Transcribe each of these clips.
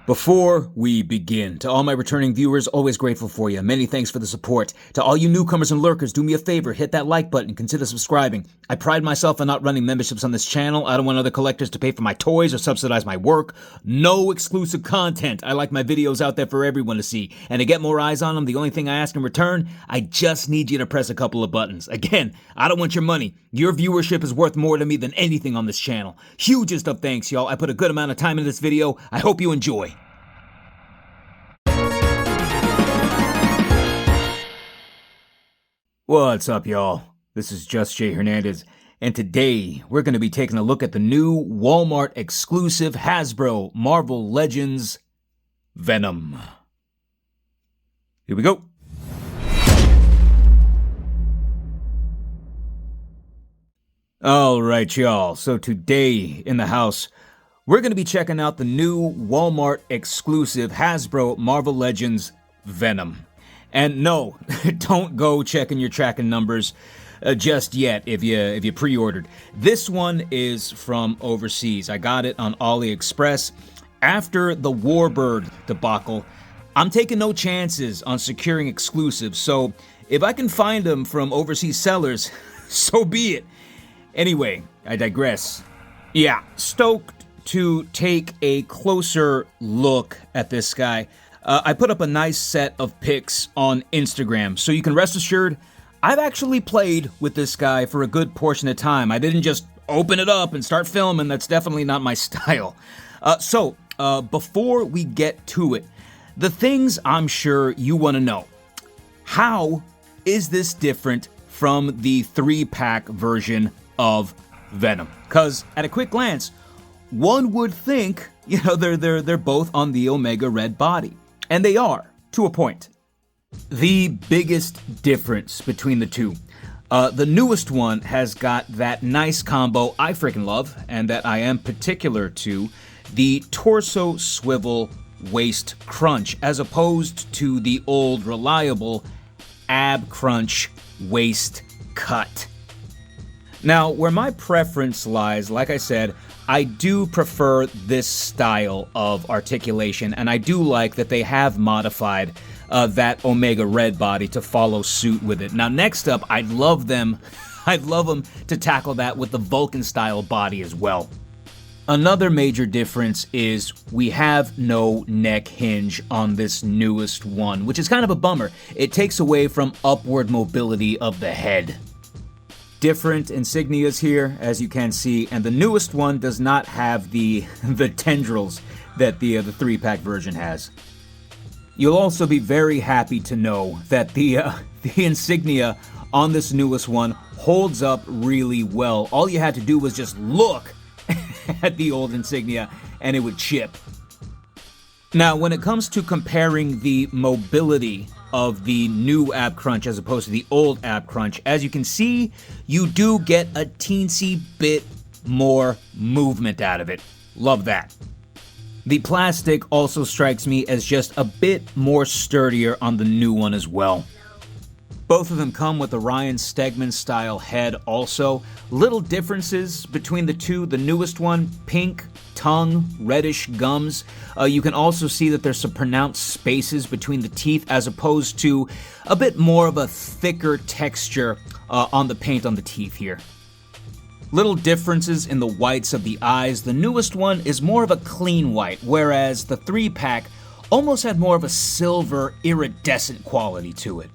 Before we begin, to all my returning viewers, always grateful for you. Many thanks for the support. To all you newcomers and lurkers, do me a favor, hit that like button, consider subscribing. I pride myself on not running memberships on this channel. I don't want other collectors to pay for my toys or subsidize my work. No exclusive content. I like my videos out there for everyone to see. And to get more eyes on them, the only thing I ask in return, I just need you to press a couple of buttons. Again, I don't want your money. Your viewership is worth more to me than anything on this channel. Hugest of thanks, y'all. I put a good amount of time in this video. I hope you enjoy. What's up, y'all? This is Just J Hernandez, and today we're going to be taking a look at the new Walmart exclusive Hasbro Marvel Legends Venom. Here we go. Alright, y'all, so today in the house, we're going to be checking out the new Walmart exclusive Hasbro Marvel Legends Venom. And no, don't go checking your tracking numbers just yet if you pre-ordered. This one is from overseas. I got it on AliExpress. After the Warbird debacle, I'm taking no chances on securing exclusives. So if I can find them from overseas sellers, so be it. Anyway, I digress. Yeah, stoked to take a closer look at this guy. I put up a nice set of pics on Instagram, so you can rest assured I've actually played with this guy for a good portion of time. I didn't just open it up and start filming. That's definitely not my style. So before we get to it, the things I'm sure you want to know. How is this different from the 3-pack version of Venom? Because at a quick glance, one would think, they're both on the Omega Red body. And they are, to a point. The biggest difference between the two. The newest one has got that nice combo I freaking love, and that I am particular to, the torso swivel waist crunch, as opposed to the old reliable ab crunch waist cut. Now, where my preference lies, like I said, I do prefer this style of articulation, and I do like that they have modified that Omega Red body to follow suit with it. Now, next up, I'd love them to tackle that with the Vulcan style body as well. Another major difference is we have no neck hinge on this newest one, which is kind of a bummer. It takes away from upward mobility of the head. Different insignias here, as you can see, and the newest one does not have the tendrils that the 3-pack version has. You'll also be very happy to know that the insignia on this newest one holds up really well. All you had to do was just look at the old insignia and it would chip. Now, when it comes to comparing the mobility of the new ab crunch as opposed to the old ab crunch, as you can see, you do get a teensy bit more movement out of it. Love that. The plastic also strikes me as just a bit more sturdier on the new one as well. Both of them come with the Ryan Stegman style head also. Little differences between the two. The newest one, pink tongue, reddish gums. You can also see that there's some pronounced spaces between the teeth as opposed to a bit more of a thicker texture on the paint on the teeth here. Little differences in the whites of the eyes. The newest one is more of a clean white, whereas the 3-pack almost had more of a silver iridescent quality to it.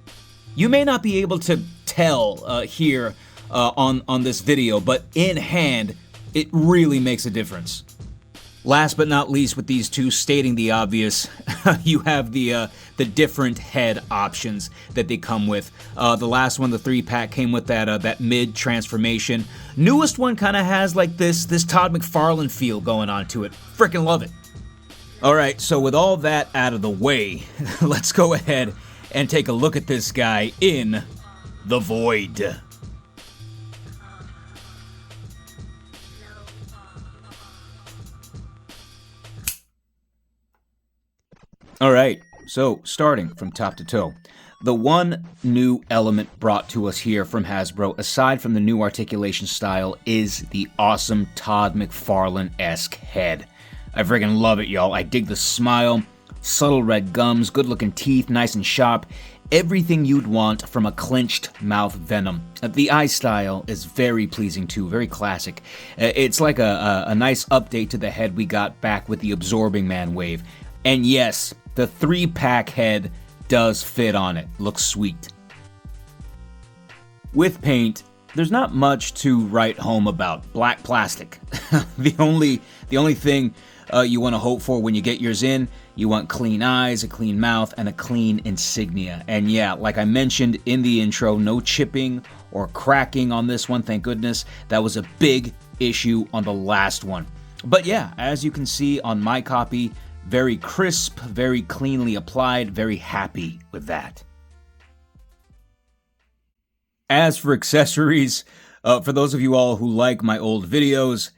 You may not be able to tell here on this video, but in hand, it really makes a difference. Last but not least, with these two, stating the obvious, you have the different head options that they come with. The last one, the 3-pack, came with that mid transformation. Newest one kind of has like this Todd McFarlane feel going on to it. Freaking love it. All right, so with all that out of the way, let's go ahead and take a look at this guy in the void. Alright, so starting from top to toe, the one new element brought to us here from Hasbro, aside from the new articulation style, is the awesome Todd McFarlane-esque head. I friggin' love it, y'all. I dig the smile, subtle red gums, good looking teeth, nice and sharp. Everything you'd want from a clenched mouth Venom. The eye style is very pleasing too, very classic. It's like a nice update to the head we got back with the Absorbing Man wave. And yes, the 3-pack head does fit on it. Looks sweet. With paint, there's not much to write home about. Black plastic. The only thing you want to hope for when you get yours in, you want clean eyes, a clean mouth, and a clean insignia. And yeah, like I mentioned in the intro, no chipping or cracking on this one, thank goodness. That was a big issue on the last one. But yeah, as you can see on my copy, very crisp, very cleanly applied, very happy with that. As for accessories, for those of you all who like my old videos,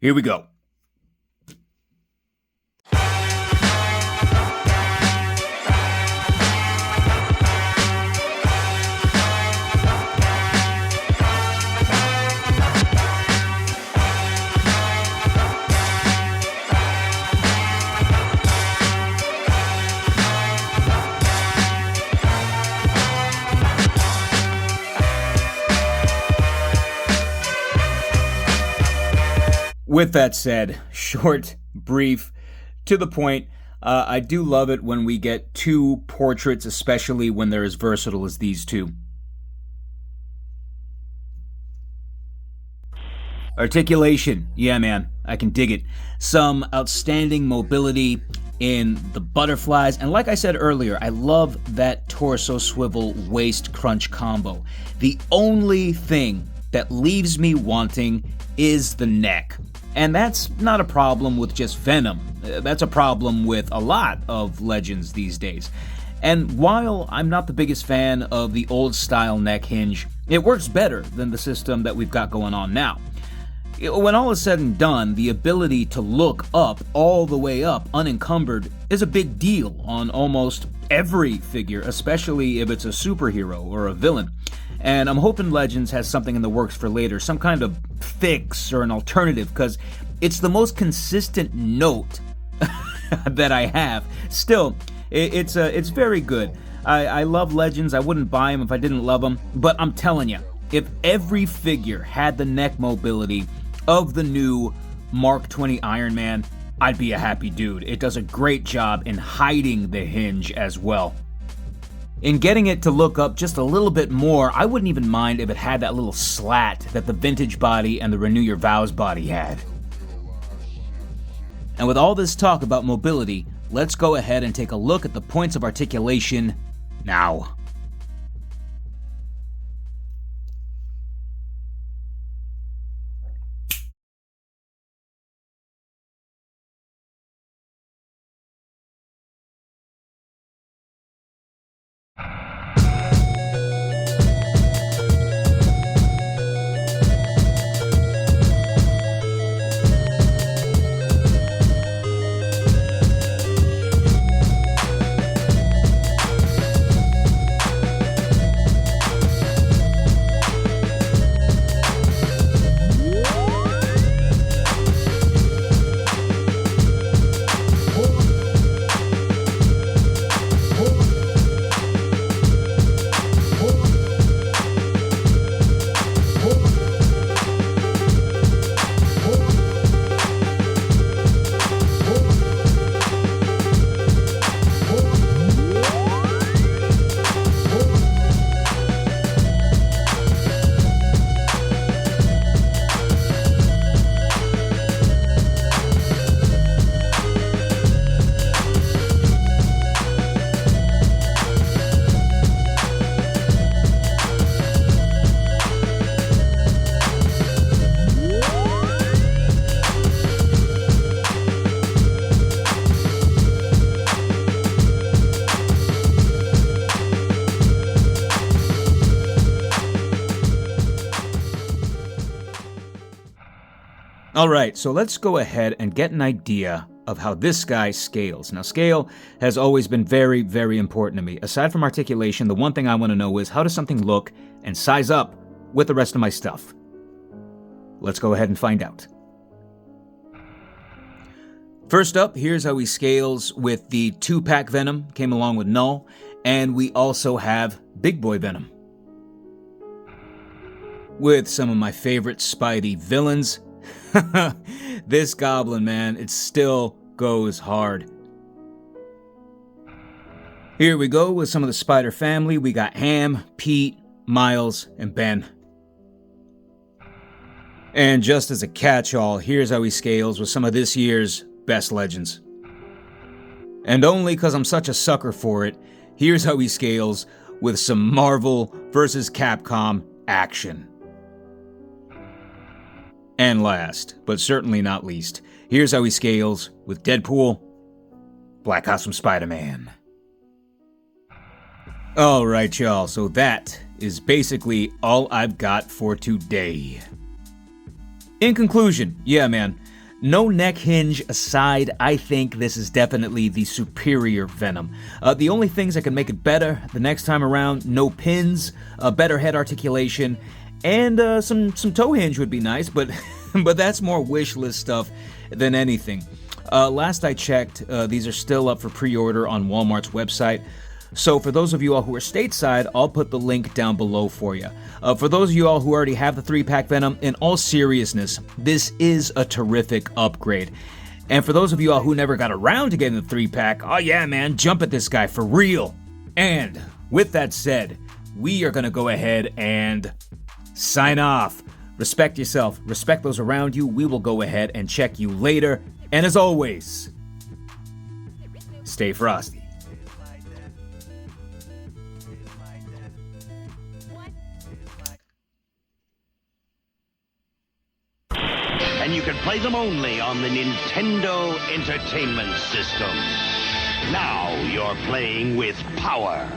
here we go. With that said, short, brief, to the point, I do love it when we get two portraits, especially when they're as versatile as these two. Articulation, yeah man, I can dig it. Some outstanding mobility in the butterflies, and like I said earlier, I love that torso swivel waist crunch combo. The only thing that leaves me wanting is the neck. And that's not a problem with just Venom. That's a problem with a lot of Legends these days. And while I'm not the biggest fan of the old style neck hinge, it works better than the system that we've got going on now. When all is said and done, the ability to look up all the way up unencumbered is a big deal on almost every figure, especially if it's a superhero or a villain. And I'm hoping Legends has something in the works for later, some kind of fix or an alternative, because it's the most consistent note that I have. Still, it's very good. I love Legends. I wouldn't buy them if I didn't love them. But I'm telling you, if every figure had the neck mobility of the new Mark 20 Iron Man, I'd be a happy dude. It does a great job in hiding the hinge as well. In getting it to look up just a little bit more, I wouldn't even mind if it had that little slat that the Vintage body and the Renew Your Vows body had. And with all this talk about mobility, let's go ahead and take a look at the points of articulation now. Alright, so let's go ahead and get an idea of how this guy scales. Now, scale has always been very, very important to me. Aside from articulation, the one thing I want to know is how does something look and size up with the rest of my stuff? Let's go ahead and find out. First up, here's how he scales with the 2-pack Venom, came along with Null, and we also have Big Boy Venom. With some of my favorite Spidey villains. This Goblin, man, it still goes hard. Here we go with some of the Spider family. We got Ham, Pete, Miles, and Ben. And just as a catch-all, here's how he scales with some of this year's best legends. And only because I'm such a sucker for it, here's how he scales with some Marvel vs. Capcom action. And last, but certainly not least, here's how he scales with Deadpool, Black Costume Spider-Man. Alright y'all, so that is basically all I've got for today. In conclusion, yeah man, no neck hinge aside, I think this is definitely the superior Venom. The only things that can make it better the next time around, no pins, better head articulation, and some toe hinge would be nice, but but that's more wish list stuff than anything. Last I checked, these are still up for pre-order on Wal-Mart's website. So for those of you all who are stateside, I'll put the link down below for you. For those of you all who already have the 3-pack Venom, in all seriousness, this is a terrific upgrade. And for those of you all who never got around to getting the 3-pack, oh yeah man, jump at this guy for real. And with that said, we are gonna go ahead and sign off. Respect yourself, respect those around you. We will go ahead and check you later. And as always, stay frosty. And you can play them only on the Nintendo Entertainment System. Now you're playing with power.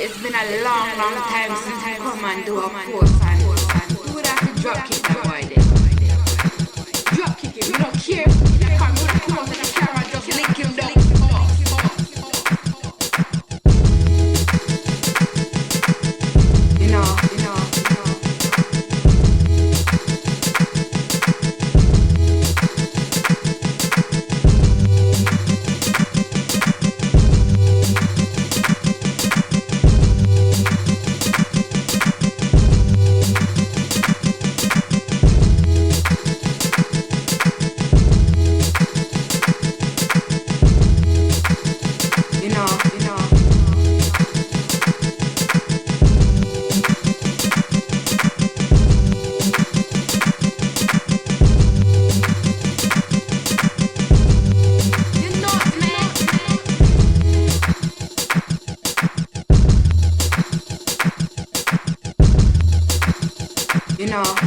It's been a long, long time since you come and do a course and you would have to drop kick that boy there. Drop kick him, you don't care. You can't come out of the camera and just lick him down.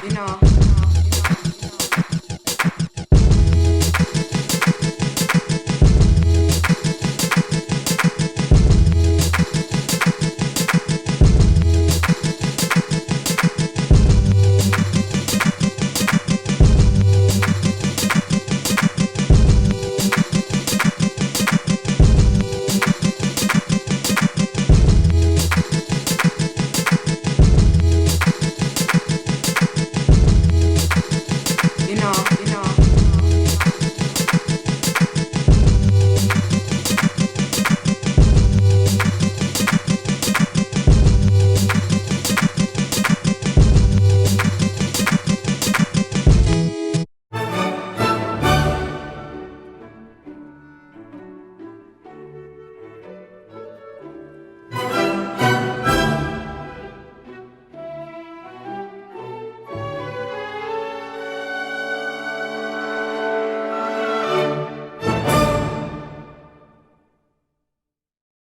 You know.